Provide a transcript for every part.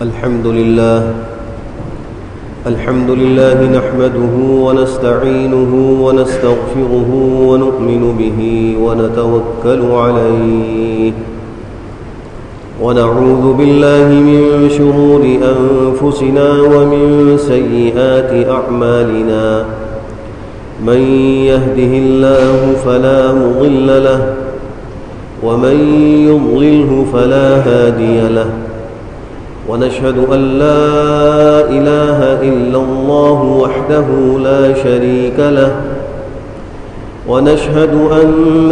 الحمد لله نحمده ونستعينه ونستغفره ونؤمن به ونتوكل عليه ونعوذ بالله من شرور أنفسنا ومن سيئات أعمالنا من يهده الله فلا مضل له ومن يضلله فلا هادي له ونشهد أن لا إله إلا الله وحده لا شريك له ونشهد أن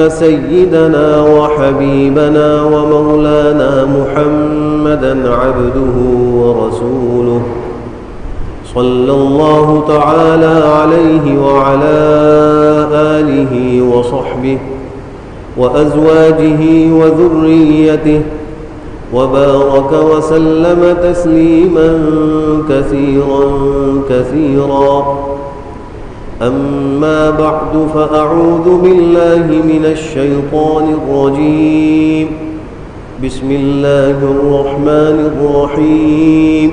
سيدنا وحبيبنا ومولانا محمدًا عبده ورسوله صلى الله تعالى عليه وعلى آله وصحبه وأزواجه وذريته وبارك وسلم تسليما كثيرا أما بعد فأعوذ بالله من الشيطان الرجيم بسم الله الرحمن الرحيم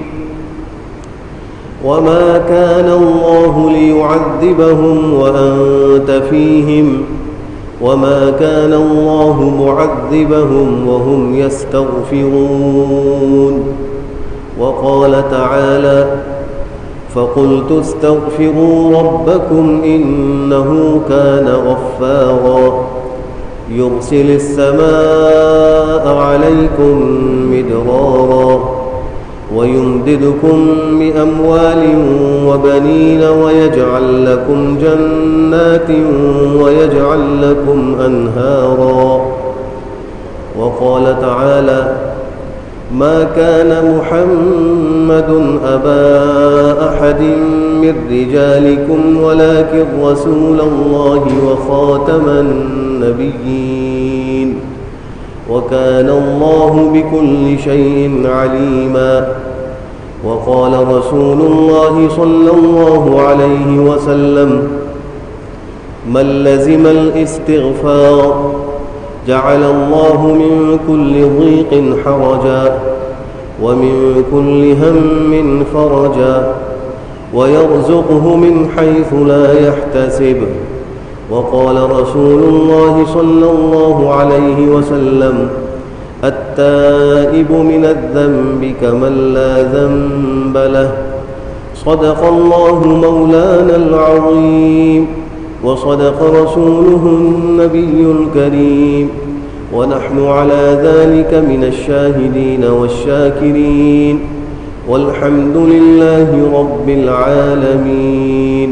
وما كان الله ليعذبهم وأنت فيهم وما كان الله معذبهم وهم يستغفرون وقال تعالى فقلت استغفروا ربكم إنه كان غفارا يرسل السماء عليكم مدرارا ويمددكم بأموال وبنين ويجعل لكم جنات ويجعل لكم أنهارا وقال تعالى ما كان محمد أبا أحد من رجالكم ولكن رسول الله وخاتم النبيين وكان الله بكل شيء عليما وقال رسول الله صلى الله عليه وسلم من لزم الاستغفار جعل الله من كل ضيق حرجا ومن كل هم فرجا ويرزقه من حيث لا يحتسب وقال رسول الله صلى الله عليه وسلم التائب من الذنب كمن لا ذنب له صدق الله مولانا العظيم وصدق رسوله النبي الكريم ونحن على ذلك من الشاهدين والشاكرين والحمد لله رب العالمين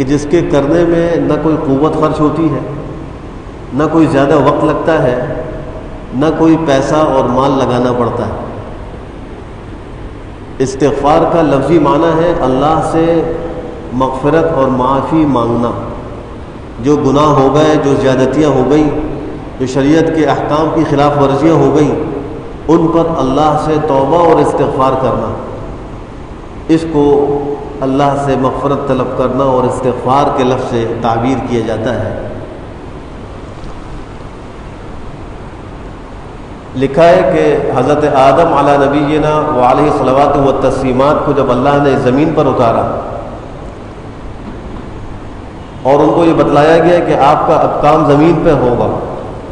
کہ جس کے کرنے میں نہ کوئی قوت خرچ ہوتی ہے، نہ کوئی زیادہ وقت لگتا ہے، نہ کوئی پیسہ اور مال لگانا پڑتا ہے۔ استغفار کا لفظی معنی ہے اللہ سے مغفرت اور معافی مانگنا۔ جو گناہ ہو گئے، جو زیادتیاں ہو گئیں، جو شریعت کے احکام کی خلاف ورزیاں ہو گئیں، ان پر اللہ سے توبہ اور استغفار کرنا، اس کو اللہ سے مغفرت طلب کرنا اور استغفار کے لفظ سے تعبیر کیا جاتا ہے۔ لکھا ہے کہ حضرت آدم علی نبینا وعلیہ صلوات و تسلیمات کو جب اللہ نے زمین پر اتارا اور ان کو یہ بتلایا گیا کہ آپ کا اب کام زمین پہ ہوگا،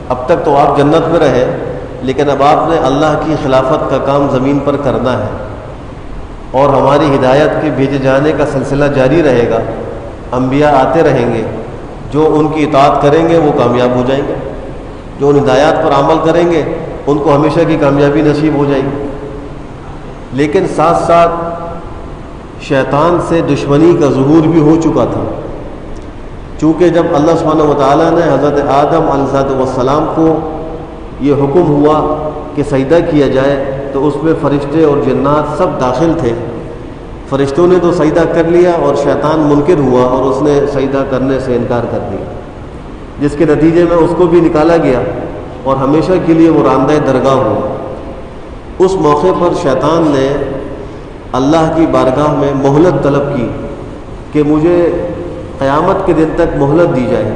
اب تک تو آپ جنت میں رہے لیکن اب آپ نے اللہ کی خلافت کا کام زمین پر کرنا ہے، اور ہماری ہدایت کے بھیجے جانے کا سلسلہ جاری رہے گا، انبیاء آتے رہیں گے، جو ان کی اطاعت کریں گے وہ کامیاب ہو جائیں گے، جو ان ہدایات پر عمل کریں گے ان کو ہمیشہ کی کامیابی نصیب ہو جائے گی۔ لیکن ساتھ ساتھ شیطان سے دشمنی کا ظہور بھی ہو چکا تھا، چونکہ جب اللہ سبحانہ وتعالیٰ نے حضرت آدم علیہ السلام کو یہ حکم ہوا کہ سجدہ کیا جائے تو اس میں فرشتے اور جنات سب داخل تھے۔ فرشتوں نے تو سجدہ کر لیا اور شیطان منکر ہوا اور اس نے سجدہ کرنے سے انکار کر دیا، جس کے نتیجے میں اس کو بھی نکالا گیا اور ہمیشہ کے لیے وہ راندہ درگاہ ہوا۔ اس موقع پر شیطان نے اللہ کی بارگاہ میں مہلت طلب کی کہ مجھے قیامت کے دن تک مہلت دی جائے،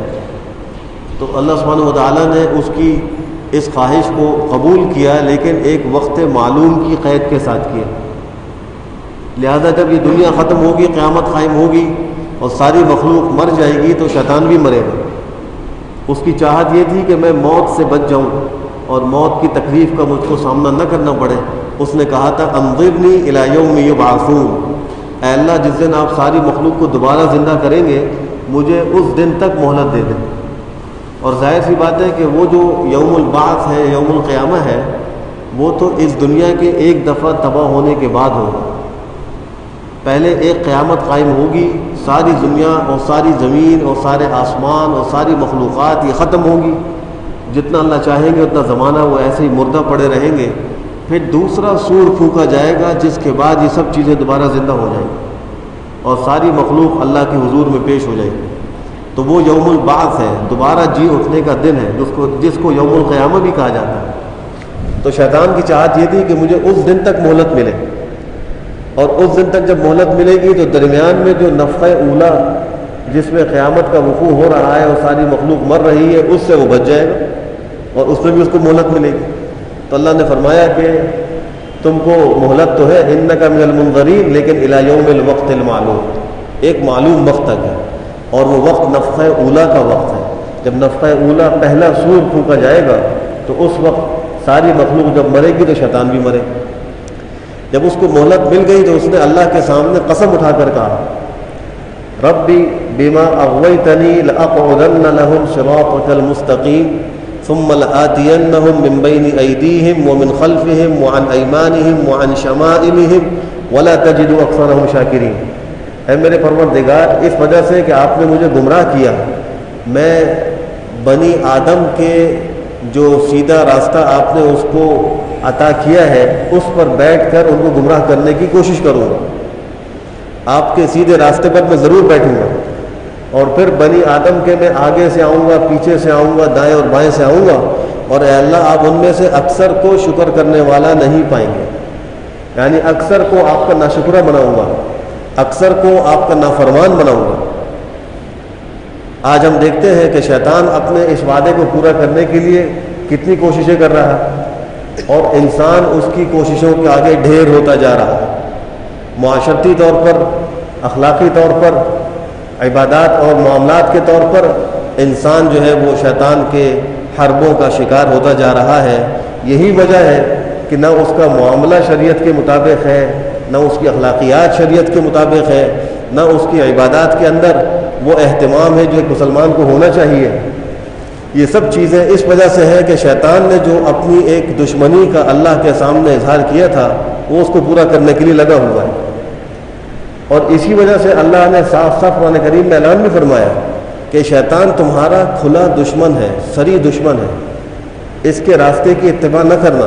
تو اللہ سبحانہ وتعالیٰ نے اس کی اس خواہش کو قبول کیا، لیکن ایک وقت معلوم کی قید کے ساتھ کیا۔ لہذا جب یہ دنیا ختم ہوگی، قیامت قائم ہوگی اور ساری مخلوق مر جائے گی تو شیطان بھی مرے گا۔ اس کی چاہت یہ تھی کہ میں موت سے بچ جاؤں اور موت کی تکلیف کا مجھ کو سامنا نہ کرنا پڑے۔ اس نے کہا تھا انظرنی الی یوم یبعثون، اے اللہ جس دن آپ ساری مخلوق کو دوبارہ زندہ کریں گے مجھے اس دن تک مہلت دے دیں۔ اور ظاہر سی بات ہے کہ وہ جو یوم البعث ہے، یوم القیامہ ہے، وہ تو اس دنیا کے ایک دفعہ تباہ ہونے کے بعد ہوگا۔ پہلے ایک قیامت قائم ہوگی، ساری دنیا اور ساری زمین اور سارے آسمان اور ساری مخلوقات یہ ختم ہوگی، جتنا اللہ چاہیں گے اتنا زمانہ وہ ایسے ہی مردہ پڑے رہیں گے۔ پھر دوسرا سور پھونکا جائے گا جس کے بعد یہ سب چیزیں دوبارہ زندہ ہو جائیں گی اور ساری مخلوق اللہ کے حضور میں پیش ہو جائے گی۔ تو وہ یوم البعث ہے، دوبارہ جی اٹھنے کا دن ہے، جس کو یوم القیامہ بھی کہا جاتا ہے۔ تو شیطان کی چاہت یہ تھی کہ مجھے اس دن تک مہلت ملے، اور اس دن تک جب مہلت ملے گی تو درمیان میں جو نفخہ اولا جس میں قیامت کا وقوع ہو رہا ہے اور ساری مخلوق مر رہی ہے اس سے وہ بچ جائے گا اور اس میں بھی اس کو مہلت ملے گی۔ تو اللہ نے فرمایا کہ تم کو مہلت تو ہے، انک من المنظرین، لیکن الی یوم الوقت المعلوم، ایک معلوم وقت تک ہے، اور وہ وقت نفخہ اولا کا وقت ہے۔ جب نفخہ اولا پہلا سور پھونکا جائے گا تو اس وقت ساری مخلوق جب مرے گی تو شیطان بھی مرے گا۔ جب اس کو مہلت مل گئی تو اس نے اللہ کے سامنے قسم اٹھا کر کہا ربی بما اغویتنی لاقعدن لهم صراطک المستقیم ثم لآتینہم من بین ایدیہم ومن خلفہم وعن ایمانہم وعن شمائلہم ولا تجد اکثرہم شاکرین۔ اے میرے پروردگار، اس وجہ سے کہ آپ نے مجھے گمراہ کیا، میں بنی آدم کے جو سیدھا راستہ آپ نے اس کو عطا کیا ہے اس پر بیٹھ کر ان کو گمراہ کرنے کی کوشش کروں گا۔ آپ کے سیدھے راستے پر میں ضرور بیٹھوں گا، اور پھر بنی آدم کے میں آگے سے آؤں گا، پیچھے سے آؤں گا، دائیں اور بائیں سے آؤں گا، اور اے اللہ آپ ان میں سے اکثر کو شکر کرنے والا نہیں پائیں گے، یعنی اکثر کو آپ کا ناشکرہ بناؤں گا، اکثر کو آپ کا نافرمان بناؤں گا۔ آج ہم دیکھتے ہیں کہ شیطان اپنے اس وعدے کو پورا کرنے کے لیے کتنی کوششیں کر رہا ہے، اور انسان اس کی کوششوں کے آگے ڈھیر ہوتا جا رہا ہے۔ معاشرتی طور پر، اخلاقی طور پر، عبادات اور معاملات کے طور پر انسان جو ہے وہ شیطان کے حربوں کا شکار ہوتا جا رہا ہے۔ یہی وجہ ہے کہ نہ اس کا معاملہ شریعت کے مطابق ہے، نہ اس کی اخلاقیات شریعت کے مطابق ہے، نہ اس کی عبادات کے اندر وہ اہتمام ہے جو ایک مسلمان کو ہونا چاہیے۔ یہ سب چیزیں اس وجہ سے ہیں کہ شیطان نے جو اپنی ایک دشمنی کا اللہ کے سامنے اظہار کیا تھا وہ اس کو پورا کرنے کے لیے لگا ہوا ہے، اور اسی وجہ سے اللہ نے صاف صاف قرآن کریم میں اعلان بھی فرمایا کہ شیطان تمہارا کھلا دشمن ہے، صریح دشمن ہے، اس کے راستے کی اتباع نہ کرنا،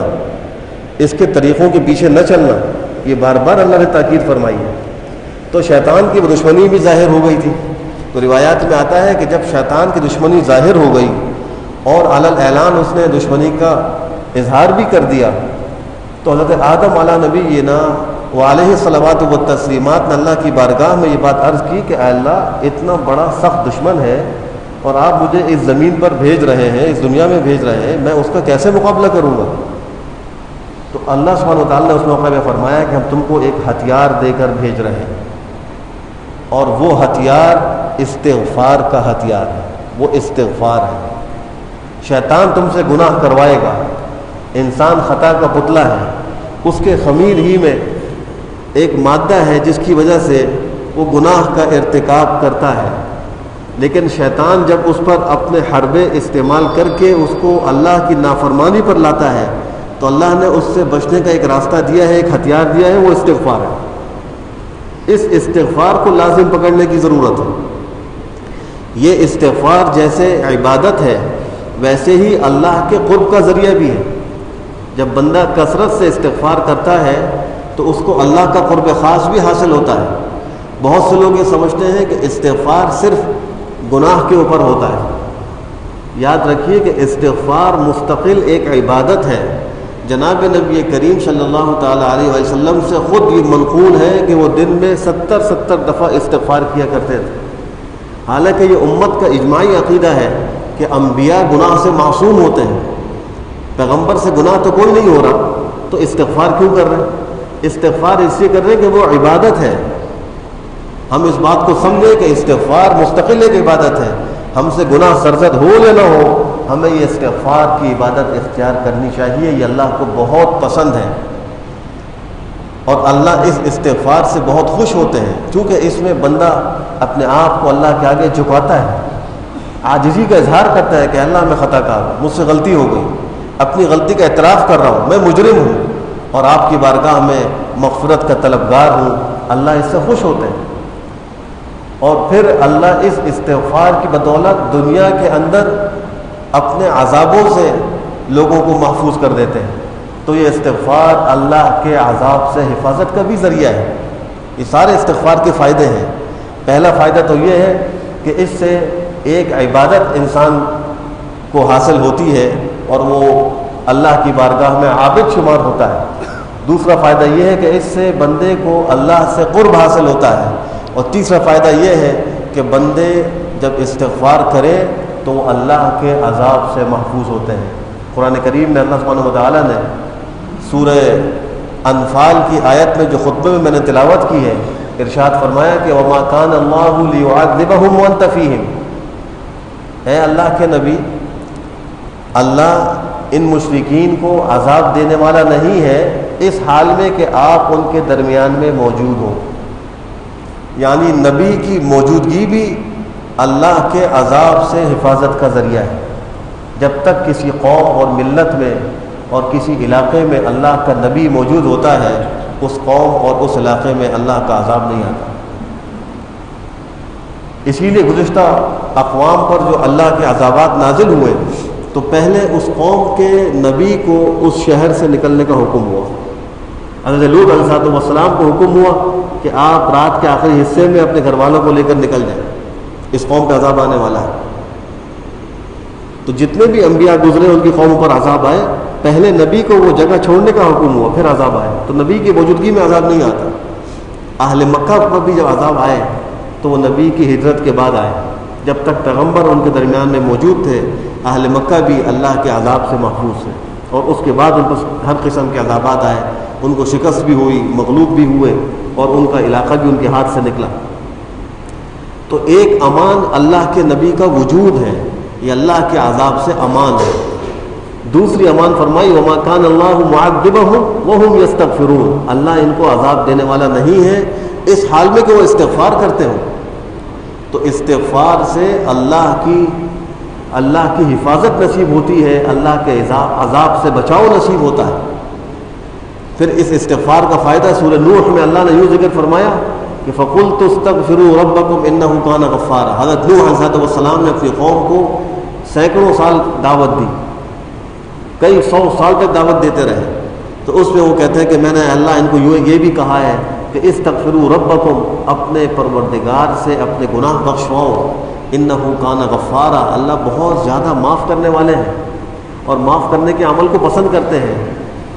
اس کے طریقوں کے پیچھے نہ چلنا، یہ بار بار اللہ نے تاکید فرمائی ہے۔ تو شیطان کی وہ دشمنی بھی ظاہر ہو گئی تھی۔ تو روایات میں آتا ہے کہ جب شیطان کی دشمنی ظاہر ہو گئی اور علی الاعلان اس نے دشمنی کا اظہار بھی کر دیا، تو حضرت آدم علیہ نبینا وعلیہ الصلوات والتسلیمات نے اللہ کی بارگاہ میں یہ بات عرض کی کہ اے اللہ، اتنا بڑا سخت دشمن ہے اور آپ مجھے اس زمین پر بھیج رہے ہیں، اس دنیا میں بھیج رہے ہیں، میں اس کا کیسے مقابلہ کروں گا؟ تو اللہ سبحانہ وتعالیٰ نے اس موقع میں فرمایا کہ ہم تم کو ایک ہتھیار دے کر بھیج رہے ہیں، اور وہ ہتھیار استغفار کا ہتھیار ہے، وہ استغفار ہے۔ شیطان تم سے گناہ کروائے گا، انسان خطا کا پتلا ہے، اس کے خمیر ہی میں ایک مادہ ہے جس کی وجہ سے وہ گناہ کا ارتکاب کرتا ہے، لیکن شیطان جب اس پر اپنے حربے استعمال کر کے اس کو اللہ کی نافرمانی پر لاتا ہے تو اللہ نے اس سے بچنے کا ایک راستہ دیا ہے، ایک ہتھیار دیا ہے، وہ استغفار ہے۔ اس استغفار کو لازم پکڑنے کی ضرورت ہے۔ یہ استغفار جیسے عبادت ہے ویسے ہی اللہ کے قرب کا ذریعہ بھی ہے۔ جب بندہ کثرت سے استغفار کرتا ہے تو اس کو اللہ کا قرب خاص بھی حاصل ہوتا ہے۔ بہت سے لوگ یہ سمجھتے ہیں کہ استغفار صرف گناہ کے اوپر ہوتا ہے۔ یاد رکھیے کہ استغفار مستقل ایک عبادت ہے۔ جناب نبی کریم صلی اللہ تعالیٰ علیہ وسلم سے خود یہ منقول ہے کہ وہ دن میں 70 دفعہ استغفار کیا کرتے تھے۔ حالانکہ یہ امت کا اجماعی عقیدہ ہے کہ انبیاء گناہ سے معصوم ہوتے ہیں، پیغمبر سے گناہ تو کوئی نہیں ہو رہا، تو استغفار کیوں کر رہے ہیں؟ استغفار اس لیے کر رہے ہیں کہ وہ عبادت ہے۔ ہم اس بات کو سمجھیں کہ استغفار مستقل ایک عبادت ہے، ہم سے گناہ سرزد ہو یا نہ ہو، ہمیں یہ استغفار کی عبادت اختیار کرنی چاہیے، یہ اللہ کو بہت پسند ہے، اور اللہ اس استغفار سے بہت خوش ہوتے ہیں، کیونکہ اس میں بندہ اپنے آپ کو اللہ کے آگے جھکاتا ہے، عاجزی کا اظہار کرتا ہے کہ اللہ میں خطا کار ہوں، مجھ سے غلطی ہو گئی، اپنی غلطی کا اعتراف کر رہا ہوں، میں مجرم ہوں اور آپ کی بارگاہ میں مغفرت کا طلبگار ہوں۔ اللہ اس سے خوش ہوتے ہیں، اور پھر اللہ اس استغفار کی بدولت دنیا کے اندر اپنے عذابوں سے لوگوں کو محفوظ کر دیتے ہیں۔ تو یہ استغفار اللہ کے عذاب سے حفاظت کا بھی ذریعہ ہے۔ یہ سارے استغفار کے فائدے ہیں۔ پہلا فائدہ تو یہ ہے کہ اس سے ایک عبادت انسان کو حاصل ہوتی ہے اور وہ اللہ کی بارگاہ میں عابد شمار ہوتا ہے۔ دوسرا فائدہ یہ ہے کہ اس سے بندے کو اللہ سے قرب حاصل ہوتا ہے، اور تیسرا فائدہ یہ ہے کہ بندے جب استغفار کرے تو وہ اللہ کے عذاب سے محفوظ ہوتے ہیں۔ قرآن کریم میں اللہ سبحانہ وتعالیٰ نے سورہ انفال کی آیت میں جو خطبے میں نے تلاوت کی ہے، ارشاد فرمایا کہ وَمَا كَانَ اللَّهُ لِيُعَذِّبَهُمْ وَأَنْتَ فِيهِمْ، اے اللہ کے نبی، اللہ ان مشرکین کو عذاب دینے والا نہیں ہے اس حال میں کہ آپ ان کے درمیان میں موجود ہوں۔ یعنی نبی کی موجودگی بھی اللہ کے عذاب سے حفاظت کا ذریعہ ہے۔ جب تک کسی قوم اور ملت میں اور کسی علاقے میں اللہ کا نبی موجود ہوتا ہے، اس قوم اور اس علاقے میں اللہ کا عذاب نہیں آتا۔ اسی لیے گزشتہ اقوام پر جو اللہ کے عذابات نازل ہوئے تو پہلے اس قوم کے نبی کو اس شہر سے نکلنے کا حکم ہوا۔ حضرت لوط علیہ السلام کو حکم ہوا کہ آپ رات کے آخری حصے میں اپنے گھر والوں کو لے کر نکل جائیں، اس قوم پہ عذاب آنے والا ہے۔ تو جتنے بھی انبیاء گزرے ان کی قوم پر عذاب آئے، پہلے نبی کو وہ جگہ چھوڑنے کا حکم ہوا، پھر عذاب آئے۔ تو نبی کی موجودگی میں عذاب نہیں آتا۔ اہل مکہ پر بھی جب عذاب آئے تو وہ نبی کی ہجرت کے بعد آئے۔ جب تک پیغمبر ان کے درمیان میں موجود تھے، اہل مکہ بھی اللہ کے عذاب سے محفوظ تھے، اور اس کے بعد ان پر ہر قسم کے عذابات آئے، ان کو شکست بھی ہوئی، مغلوب بھی ہوئے، اور ان کا علاقہ بھی ان کے ہاتھ سے نکلا۔ تو ایک امان اللہ کے نبی کا وجود ہے، یہ اللہ کے عذاب سے امان ہے۔ دوسری امان فرمائی وَمَا كَانَ اللَّهُ مُعَذِّبَهُمْ وَهُمْ يَسْتَغْفِرُونَ، اللہ ان کو عذاب دینے والا نہیں ہے اس حال میں کہ وہ استغفار کرتے ہوں۔ تو استغفار سے اللہ کی حفاظت نصیب ہوتی ہے، اللہ کے عذاب سے بچاؤ نصیب ہوتا ہے۔ پھر اس استغفار کا فائدہ سورہ نوح میں اللہ نے یوں ذکر فرمایا کہ فَقُلْتُ اسْتَغْفِرُوا رَبَّكُمْ إِنَّهُ كَانَ غَفَّارًا۔ حضرت نوح علیہ السلام نے اپنی قوم کو سینکڑوں سال دعوت دی، کئی 100 سال تک دعوت دیتے رہے، تو اس میں وہ کہتے ہیں کہ میں نے اللہ ان کو یہ بھی کہا ہے کہ استغفروا ربکم، اپنے پروردگار سے اپنے گناہ بخشواؤ، انہ کان غفارا، اللہ بہت زیادہ معاف کرنے والے ہیں اور معاف کرنے کے عمل کو پسند کرتے ہیں۔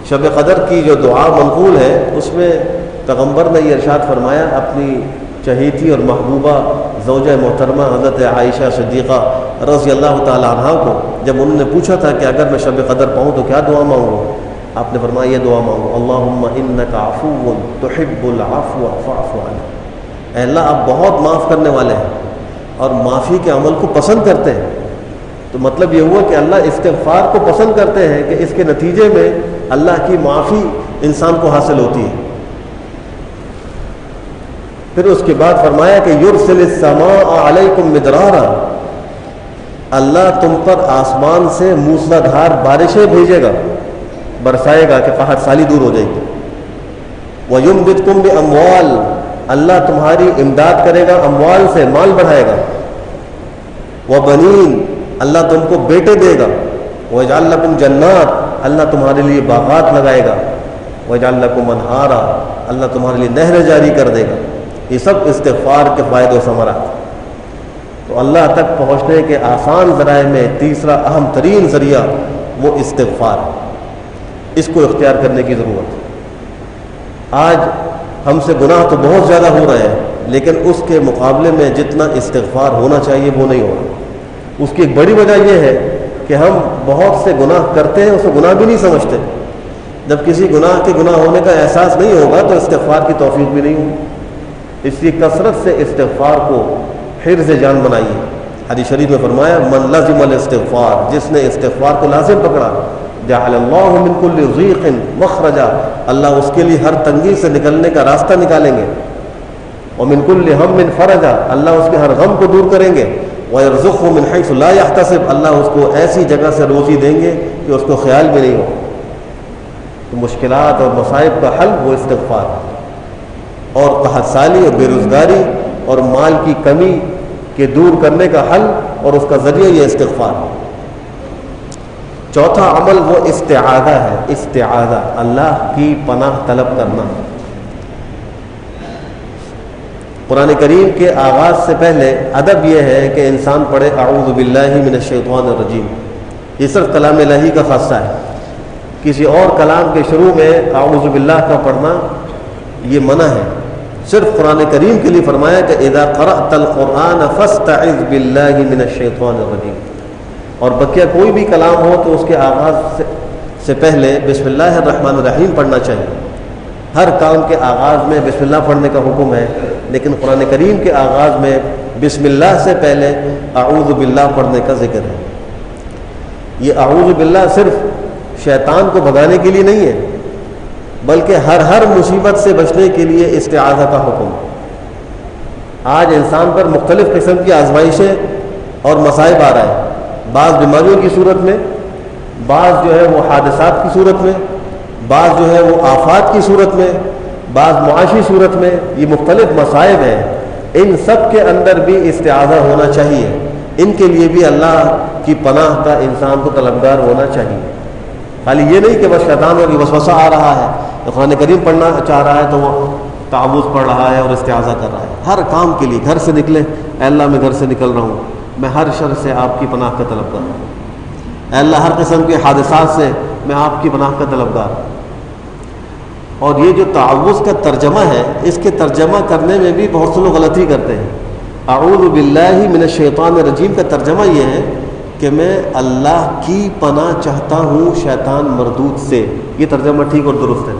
شب قدر کی جو دعا منقول ہے اس میں پیغمبر نے یہ ارشاد فرمایا اپنی چہیتی اور محبوبہ زوجہ محترمہ حضرت عائشہ صدیقہ رضی اللہ تعالی عنہا کو، جب انہوں نے پوچھا تھا کہ اگر میں شب قدر پاؤں تو کیا دعا مانگوں، آپ نے فرمایا یہ دعا مانگو، اللہم انک عفو تحب العفو فاعف عنی، اے اللہ آپ بہت معاف کرنے والے ہیں اور معافی کے عمل کو پسند کرتے ہیں۔ تو مطلب یہ ہوا کہ اللہ استغفار کو پسند کرتے ہیں کہ اس کے نتیجے میں اللہ کی معافی انسان کو حاصل ہوتی ہے۔ پھر اس کے بعد فرمایا کہ یرسل السماء علیکم مدرارا، اللہ تم پر آسمان سے موسلا دھار بارشیں بھیجے گا، برسائے گا کہ قحط سالی دور ہو جائے گی۔ وَيُمْدِدْكُمْ بِأَمْوَالٍ، اللہ تمہاری امداد کرے گا اموال سے، مال بڑھائے گا۔ وَبَنِينَ، اللہ تم کو بیٹے دے گا۔ وَيَجْعَلْ لَكُمْ جَنَّاتٍ، اللہ تمہارے لیے باغات لگائے گا۔ وَيَجْعَلْ لَكُمْ أَنْهَارًا، اللہ تمہارے لیے نہریں جاری کر دے گا۔ یہ سب استغفار کے فائدے و ثمرات۔ تو اللہ تک پہنچنے کے آسان ذرائع میں تیسرا اہم ترین ذریعہ وہ استغفار ہے، اس کو اختیار کرنے کی ضرورت ہے۔ آج ہم سے گناہ تو بہت زیادہ ہو رہے ہیں، لیکن اس کے مقابلے میں جتنا استغفار ہونا چاہیے وہ نہیں ہو رہا۔ اس کی ایک بڑی وجہ یہ ہے کہ ہم بہت سے گناہ کرتے ہیں، اسے گناہ بھی نہیں سمجھتے۔ جب کسی گناہ کے گناہ ہونے کا احساس نہیں ہوگا تو استغفار کی توفیق بھی نہیں ہوگی۔ اس لیے کثرت سے استغفار کو حرز جان بنائیے۔ حدیث شریف میں فرمایا من لازم الاستغفار، جس نے استغفار کو لازم پکڑا، جعل اللہ من کل ضیق مخرجا، اللہ اس کے لیے ہر تنگی سے نکلنے کا راستہ نکالیں گے۔ ومن کل ہم فرجا، اللہ اس کے ہر غم کو دور کریں گے۔ ويرزقه من حيث لا يحتسب، اللہ اس کو ایسی جگہ سے روزی دیں گے کہ اس کو خیال بھی نہیں ہو۔ تو مشکلات اور مصائب کا حل وہ استغفار ہے، اور قحط سالی اور بے روزگاری اور مال کی کمی کے دور کرنے کا حل اور اس کا ذریعہ یہ استغفار ہے۔ چوتھا عمل وہ استعاذہ ہے، استعاذہ، اللہ کی پناہ طلب کرنا۔ قرآن کریم کے آغاز سے پہلے ادب یہ ہے کہ انسان پڑھے اعوذ باللہ من الشیطان الرجیم، یہ صرف کلام الہی کا خاصہ ہے۔ کسی اور کلام کے شروع میں اعوذ باللہ کا پڑھنا یہ منع ہے۔ صرف قرآن کریم کے لیے فرمایا کہ اذا قرأت القرآن فاستعذ باللہ من الشیطان الرجیم، اور بقیہ کوئی بھی کلام ہو تو اس کے آغاز سے پہلے بسم اللہ الرحمن الرحیم پڑھنا چاہیے۔ ہر کام کے آغاز میں بسم اللہ پڑھنے کا حکم ہے، لیکن قرآن کریم کے آغاز میں بسم اللہ سے پہلے اعوذ باللہ پڑھنے کا ذکر ہے۔ یہ اعوذ باللہ صرف شیطان کو بھگانے کے لیے نہیں ہے، بلکہ ہر مصیبت سے بچنے کے لیے استعاذہ کا حکم۔ آج انسان پر مختلف قسم کی آزمائشیں اور مصائب آ رہے ہیں، بعض بیماریوں کی صورت میں، بعض جو ہے وہ حادثات کی صورت میں، بعض جو ہے وہ آفات کی صورت میں، بعض معاشی صورت میں، یہ مختلف مصائب ہیں۔ ان سب کے اندر بھی استعاذہ ہونا چاہیے، ان کے لیے بھی اللہ کی پناہ کا انسان کو طلبگار ہونا چاہیے۔ خالی یہ نہیں کہ بس شیطان اور وسوسہ آ رہا ہے تو قرآن کریم پڑھنا چاہ رہا ہے تو وہ تعوذ پڑھ رہا ہے اور استعاذہ کر رہا ہے۔ ہر کام کے لیے گھر سے نکلے، اے اللہ میں گھر سے نکل رہا ہوں، میں ہر شر سے آپ کی پناہ کا طلبگار ہوں، اے اللہ ہر قسم کے حادثات سے میں آپ کی پناہ کا طلبگار ہوں۔ اور یہ جو تعوذ کا ترجمہ ہے، اس کے ترجمہ کرنے میں بھی بہت سے لوگ غلطی کرتے ہیں۔ اعوذ باللہ من الشیطان الرجیم کا ترجمہ یہ ہے کہ میں اللہ کی پناہ چاہتا ہوں شیطان مردود سے، یہ ترجمہ ٹھیک اور درست ہے۔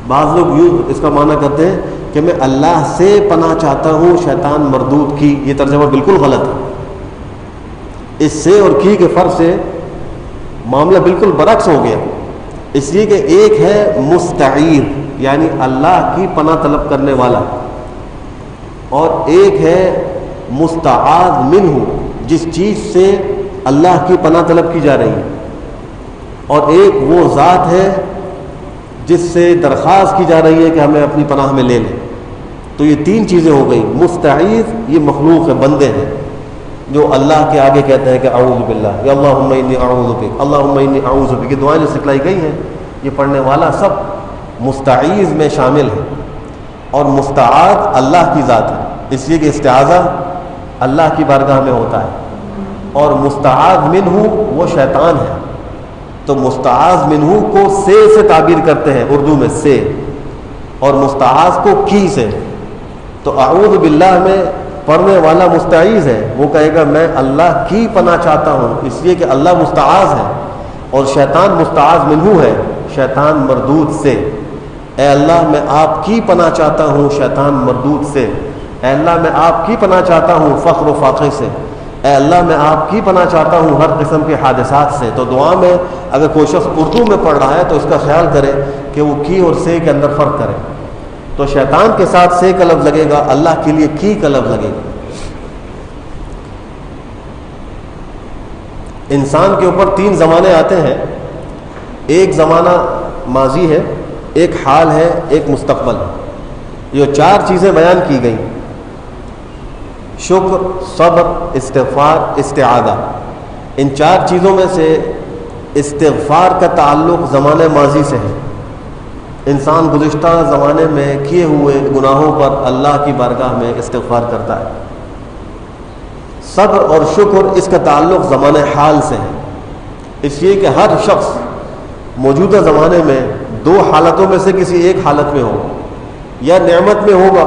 بعض لوگ یوں اس کا معنی کرتے ہیں کہ میں اللہ سے پناہ چاہتا ہوں شیطان مردود کی، یہ ترجمہ بالکل غلط ہے۔ اس سے اور کی کے فرق سے معاملہ بالکل برعکس ہو گیا، اس لیے کہ ایک ہے مستعیر یعنی اللہ کی پناہ طلب کرنے والا، اور ایک ہے مستعاذ منہ جس چیز سے اللہ کی پناہ طلب کی جا رہی ہے، اور ایک وہ ذات ہے جس سے درخواست کی جا رہی ہے کہ ہمیں اپنی پناہ میں لے لیں۔ تو یہ تین چیزیں ہو گئی. مستعیذ یہ مخلوق ہے، بندے ہیں جو اللہ کے آگے کہتے ہیں کہ اعوذ باللہ، یا اللہم انی اعوذ بک، اللہم انی اعوذ بک. یہ دعائیں جو سکھلائی گئی ہیں یہ پڑھنے والا سب مستعیذ میں شامل ہے. اور مستعاذ اللہ کی ذات ہے، اس لیے کہ استعاذہ اللہ کی بارگاہ میں ہوتا ہے. اور مستعاذ منہ وہ شیطان ہے. تو مستعاذ منہ کو سے تعبیر کرتے ہیں اردو میں سے، اور مستعاذ کو کی سے. تو اعوذ باللہ میں پڑھنے والا مستعیذ ہے، وہ کہے گا میں اللہ کی پناہ چاہتا ہوں، اس لیے کہ اللہ مستعاذ ہے. اور شیطان مستعاذ منہ ہے، شیطان مردود سے. اے اللہ میں آپ کی پناہ چاہتا ہوں شیطان مردود سے. اے اللہ میں آپ کی پناہ چاہتا ہوں فخر و فاقے سے. اے اللہ میں آپ کی پناہ چاہتا ہوں ہر قسم کے حادثات سے. تو دعا میں اگر کوئی شخص اردو میں پڑھ رہا ہے تو اس کا خیال کرے کہ وہ کی اور سے کے اندر فرق کرے. تو شیطان کے ساتھ سے کا لفظ لگے گا، اللہ کے لیے کی کا لفظ لگے گا. انسان کے اوپر تین زمانے آتے ہیں، ایک زمانہ ماضی ہے، ایک حال ہے، ایک مستقبل ہے. یہ چار چیزیں بیان کی گئیں، شکر، صبر، استغفار، استعاذہ. ان چار چیزوں میں سے استغفار کا تعلق زمانے ماضی سے ہے. انسان گزشتہ زمانے میں کیے ہوئے گناہوں پر اللہ کی بارگاہ میں استغفار کرتا ہے. صبر اور شکر اس کا تعلق زمانے حال سے ہے، اس لیے کہ ہر شخص موجودہ زمانے میں دو حالتوں میں سے کسی ایک حالت میں ہوگا. یا نعمت میں ہوگا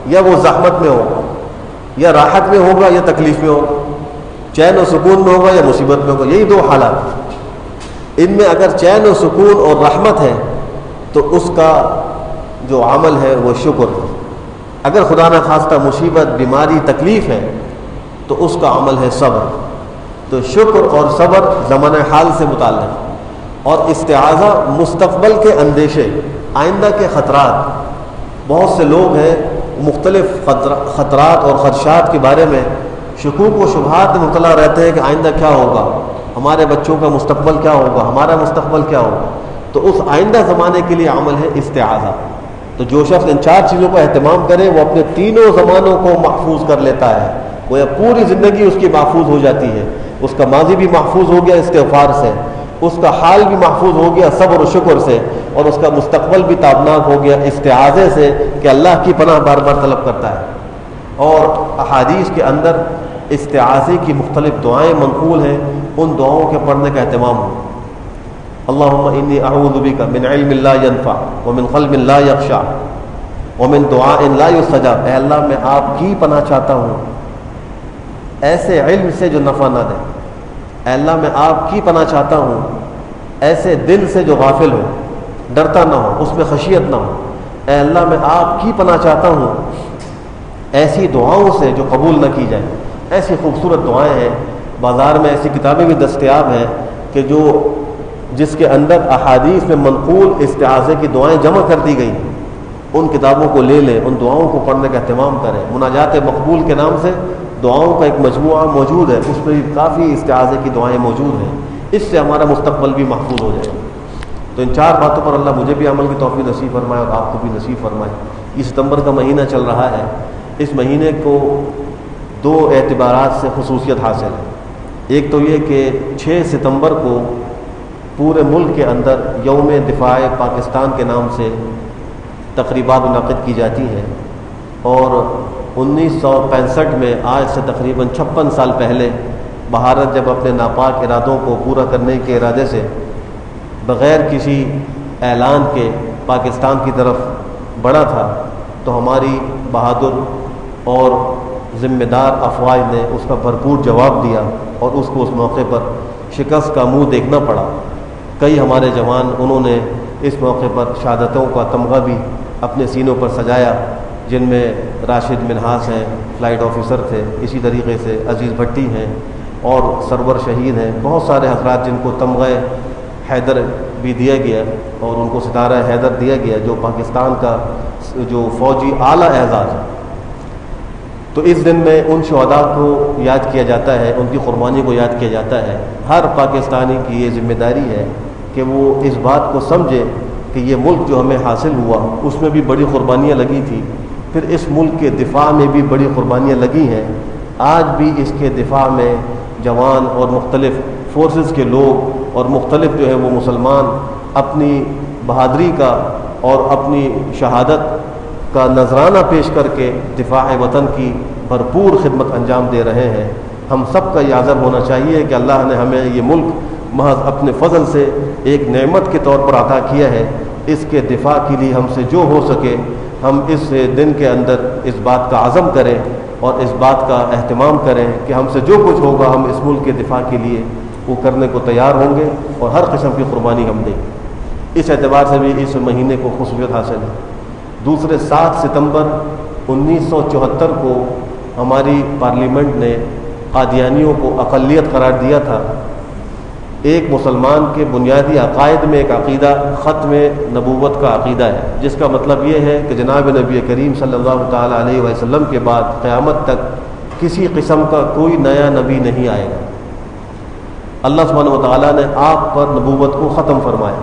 یا وہ زحمت میں ہوگا، یا راحت میں ہوگا یا تکلیف میں ہوگا، چین و سکون میں ہوگا یا مصیبت میں ہوگا. یہی دو حالات. ان میں اگر چین و سکون اور رحمت ہے تو اس کا جو عمل ہے وہ شکر ہے. اگر خدا نہ خواستہ مصیبت، بیماری، تکلیف ہے تو اس کا عمل ہے صبر. تو شکر اور صبر زمانہ حال سے متعلق. اور استعاذہ مستقبل کے اندیشے، آئندہ کے خطرات. بہت سے لوگ ہیں مختلف خطرات اور خدشات کے بارے میں شکوک و شبہات میں مبتلا رہتے ہیں کہ آئندہ کیا ہوگا، ہمارے بچوں کا مستقبل کیا ہوگا، ہمارا مستقبل کیا ہوگا. تو اس آئندہ زمانے کے لیے عمل ہے استعاذہ. تو جو شخص ان چار چیزوں کا اہتمام کرے وہ اپنے تینوں زمانوں کو محفوظ کر لیتا ہے. وہ پوری زندگی اس کی محفوظ ہو جاتی ہے. اس کا ماضی بھی محفوظ ہو گیا استغفار سے، اس کا حال بھی محفوظ ہو گیا صبر و شکر سے، اور اس کا مستقبل بھی تابناک ہو گیا استعاذے سے کہ اللہ کی پناہ بار بار طلب کرتا ہے. اور احادیث کے اندر استعاذے کی مختلف دعائیں منقول ہیں، ان دعاؤں کے پڑھنے کا اہتمام ہو. اللہم انی اعوذ بک من علم لا ینفع ومن قلب لا یخشع ومن دعاء لا یستجاب. اے اللہ میں آپ کی پناہ چاہتا ہوں ایسے علم سے جو نفع نہ دے. اے اللہ میں آپ کی پناہ چاہتا ہوں ایسے دل سے جو غافل ہو، ڈرتا نہ ہو، اس میں خشیت نہ ہو. اے اللہ میں آپ کی پناہ چاہتا ہوں ایسی دعاؤں سے جو قبول نہ کی جائیں. ایسی خوبصورت دعائیں ہیں، بازار میں ایسی کتابیں بھی دستیاب ہیں کہ جس کے اندر احادیث میں منقول استعاذے کی دعائیں جمع کر دی گئی. ان کتابوں کو لے لیں، ان دعاؤں کو پڑھنے کا اہتمام کریں. مناجات مقبول کے نام سے دعاؤں کا ایک مجموعہ موجود ہے، اس میں بھی کافی استعاذے کی دعائیں موجود ہیں. اس سے ہمارا مستقبل بھی محفوظ ہو جائے. تو ان چار باتوں پر اللہ مجھے بھی عمل کی توفیق نصیب فرمائے اور آپ کو بھی نصیب فرمائے. یہ ستمبر کا مہینہ چل رہا ہے. اس مہینے کو دو اعتبارات سے خصوصیت حاصل ہے. ایک تو یہ کہ 6 ستمبر کو پورے ملک کے اندر یوم دفاع پاکستان کے نام سے تقریبات منعقد کی جاتی ہیں. اور 1965 میں آج سے تقریباً 56 سال پہلے بھارت جب اپنے ناپاک ارادوں کو پورا کرنے کے ارادے سے بغیر کسی اعلان کے پاکستان کی طرف بڑھا تھا، تو ہماری بہادر اور ذمہ دار افواج نے اس کا بھرپور جواب دیا اور اس کو اس موقع پر شکست کا منہ دیکھنا پڑا. کئی ہمارے جوان انہوں نے اس موقع پر شہادتوں کا تمغہ بھی اپنے سینوں پر سجایا، جن میں راشد منہاس ہیں، فلائٹ آفیسر تھے، اسی طریقے سے عزیز بھٹی ہیں اور سرور شہید ہیں. بہت سارے حضرات جن کو تمغہ حیدر بھی دیا گیا اور ان کو ستارہ حیدر دیا گیا، جو پاکستان کا جو فوجی اعلیٰ اعزاز ہے. تو اس دن میں ان شہداء کو یاد کیا جاتا ہے، ان کی قربانی کو یاد کیا جاتا ہے. ہر پاکستانی کی یہ ذمہ داری ہے کہ وہ اس بات کو سمجھے کہ یہ ملک جو ہمیں حاصل ہوا اس میں بھی بڑی قربانیاں لگی تھی. پھر اس ملک کے دفاع میں بھی بڑی قربانیاں لگی ہیں. آج بھی اس کے دفاع میں جوان اور مختلف فورسز کے لوگ اور مختلف جو ہے وہ مسلمان اپنی بہادری کا اور اپنی شہادت کا نذرانہ پیش کر کے دفاع وطن کی بھرپور خدمت انجام دے رہے ہیں. ہم سب کا یہ عزم ہونا چاہیے کہ اللہ نے ہمیں یہ ملک محض اپنے فضل سے ایک نعمت کے طور پر عطا کیا ہے. اس کے دفاع کے لیے ہم سے جو ہو سکے ہم اس دن کے اندر اس بات کا عزم کریں اور اس بات کا اہتمام کریں کہ ہم سے جو کچھ ہوگا ہم اس ملک کے دفاع کے لیے وہ کرنے کو تیار ہوں گے اور ہر قسم کی قربانی ہم دیں گے. اس اعتبار سے بھی اس مہینے کو خصوصیت حاصل ہے. دوسرے 7 ستمبر 1974 کو ہماری پارلیمنٹ نے قادیانیوں کو اقلیت قرار دیا تھا. ایک مسلمان کے بنیادی عقائد میں ایک عقیدہ ختم نبوت کا عقیدہ ہے، جس کا مطلب یہ ہے کہ جناب نبی کریم صلی اللہ تعالیٰ علیہ وسلم کے بعد قیامت تک کسی قسم کا کوئی نیا نبی نہیں آئے گا. اللہ سبحانہ و تعالیٰ نے آپ پر نبوت کو ختم فرمایا.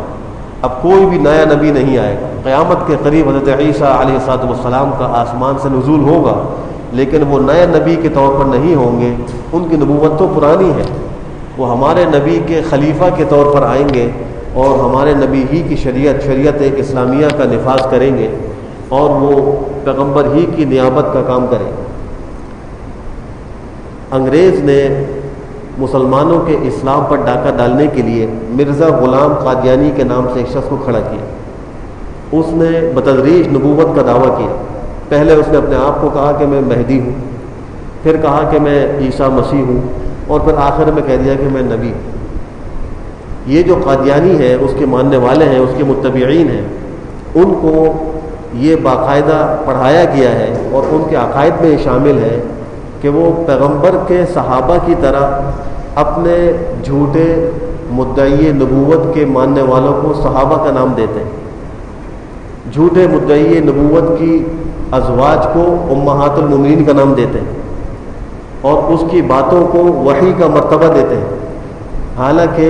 اب کوئی بھی نیا نبی نہیں آئے گا. قیامت کے قریب حضرت عیسیٰ علیہ السلام کا آسمان سے نزول ہوگا، لیکن وہ نئے نبی کے طور پر نہیں ہوں گے. ان کی نبوت تو پرانی ہے. وہ ہمارے نبی کے خلیفہ کے طور پر آئیں گے اور ہمارے نبی ہی کی شریعت اسلامیہ کا نفاذ کریں گے اور وہ پیغمبر ہی کی نیابت کا کام کریں گے. انگریز نے مسلمانوں کے اسلام پر ڈاکہ ڈالنے کے لیے مرزا غلام قادیانی کے نام سے ایک شخص کو کھڑا کیا. اس نے بتدریج نبوت کا دعویٰ کیا. پہلے اس نے اپنے آپ کو کہا کہ میں مہدی ہوں، پھر کہا کہ میں عیسیٰ مسیح ہوں، اور پھر آخر میں کہہ دیا کہ میں نبی ہوں. یہ جو قادیانی ہے اس کے ماننے والے ہیں، اس کے متبعین ہیں، ان کو یہ باقاعدہ پڑھایا گیا ہے اور ان کے عقائد میں یہ شامل ہے کہ وہ پیغمبر کے صحابہ کی طرح اپنے جھوٹے مدعی نبوت کے ماننے والوں کو صحابہ کا نام دیتے ہیں. جھوٹے مدعی نبوت کی ازواج کو امہات المومنین کا نام دیتے ہیں اور اس کی باتوں کو وحی کا مرتبہ دیتے ہیں. حالانکہ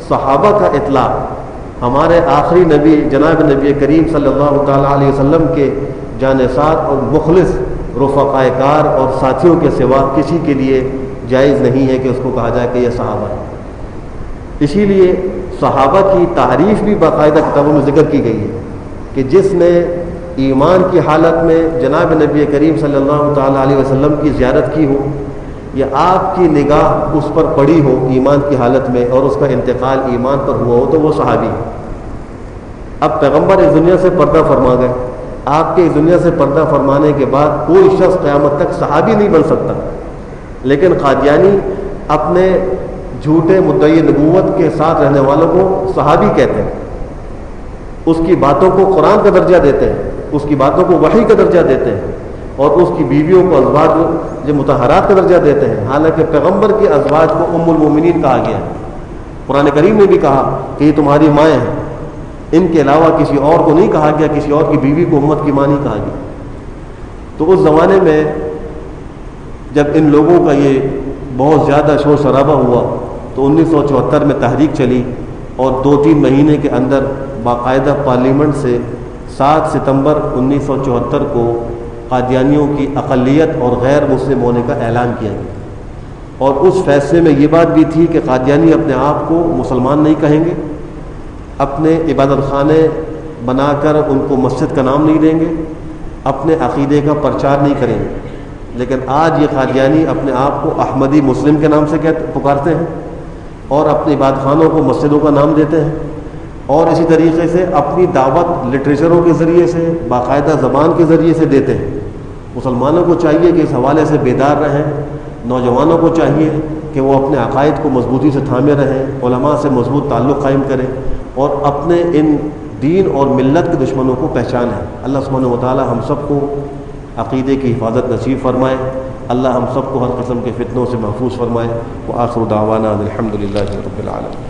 صحابہ کا اطلاق ہمارے آخری نبی جناب نبی کریم صلی اللہ تعالیٰ علیہ وسلم کے جانثار اور مخلص رفقائے کار اور ساتھیوں کے سوا کسی کے لیے جائز نہیں ہے کہ اس کو کہا جائے کہ یہ صحابہ ہے. اسی لیے صحابہ کی تعریف بھی باقاعدہ کتابوں میں ذکر کی گئی ہے کہ جس نے ایمان کی حالت میں جناب نبی کریم صلی اللہ تعالیٰ علیہ وسلم کی زیارت کی ہو یا آپ کی نگاہ اس پر پڑی ہو ایمان کی حالت میں اور اس کا انتقال ایمان پر ہوا ہو تو وہ صحابی ہے. اب پیغمبر اس دنیا سے پردہ فرما گئے. آپ کے اس دنیا سے پردہ فرمانے کے بعد کوئی شخص قیامت تک صحابی نہیں بن سکتا. لیکن قادیانی اپنے جھوٹے مدعی نبوت کے ساتھ رہنے والوں کو صحابی کہتے ہیں. اس کی باتوں کو قرآن کا درجہ دیتے ہیں، اس کی باتوں کو وحی کا درجہ دیتے ہیں اور اس کی بیویوں کو ازواج مطہرات کا درجہ دیتے ہیں. حالانکہ پیغمبر کی ازواج کو ام المومنین کہا گیا ہے. قرآن کریم نے بھی کہا کہ یہ تمہاری مائیں ہیں. ان کے علاوہ کسی اور کو نہیں کہا گیا، کسی اور کی بیوی کو امت کی ماں نہیں کہا گیا. تو اس زمانے میں جب ان لوگوں کا یہ بہت زیادہ شور شرابہ ہوا تو 1974 میں تحریک چلی اور 2-3 مہینے کے اندر باقاعدہ پارلیمنٹ سے 7 ستمبر 1974 کو قادیانیوں کی اقلیت اور غیر مسلم ہونے کا اعلان کیا گیا. اور اس فیصلے میں یہ بات بھی تھی کہ قادیانی اپنے آپ کو مسلمان نہیں کہیں گے، اپنے عبادت خانے بنا کر ان کو مسجد کا نام نہیں دیں گے، اپنے عقیدے کا پرچار نہیں کریں گے. لیکن آج یہ قادیانی اپنے آپ کو احمدی مسلم کے نام سے پکارتے ہیں اور اپنی عبادت خانوں کو مسجدوں کا نام دیتے ہیں اور اسی طریقے سے اپنی دعوت لٹریچروں کے ذریعے سے باقاعدہ زبان کے ذریعے سے دیتے ہیں. مسلمانوں کو چاہیے کہ اس حوالے سے بیدار رہیں. نوجوانوں کو چاہیے کہ وہ اپنے عقائد کو مضبوطی سے تھامے رہیں، علماء سے مضبوط تعلق قائم کریں اور اپنے ان دین اور ملت کے دشمنوں کو پہچانیں. اللہ سبحانہ و تعالی ہم سب کو عقیدے کی حفاظت نصیب فرمائے. اللہ ہم سب کو ہر قسم کے فتنوں سے محفوظ فرمائے. وآخر دعوانا الحمد للہ رب العالمین.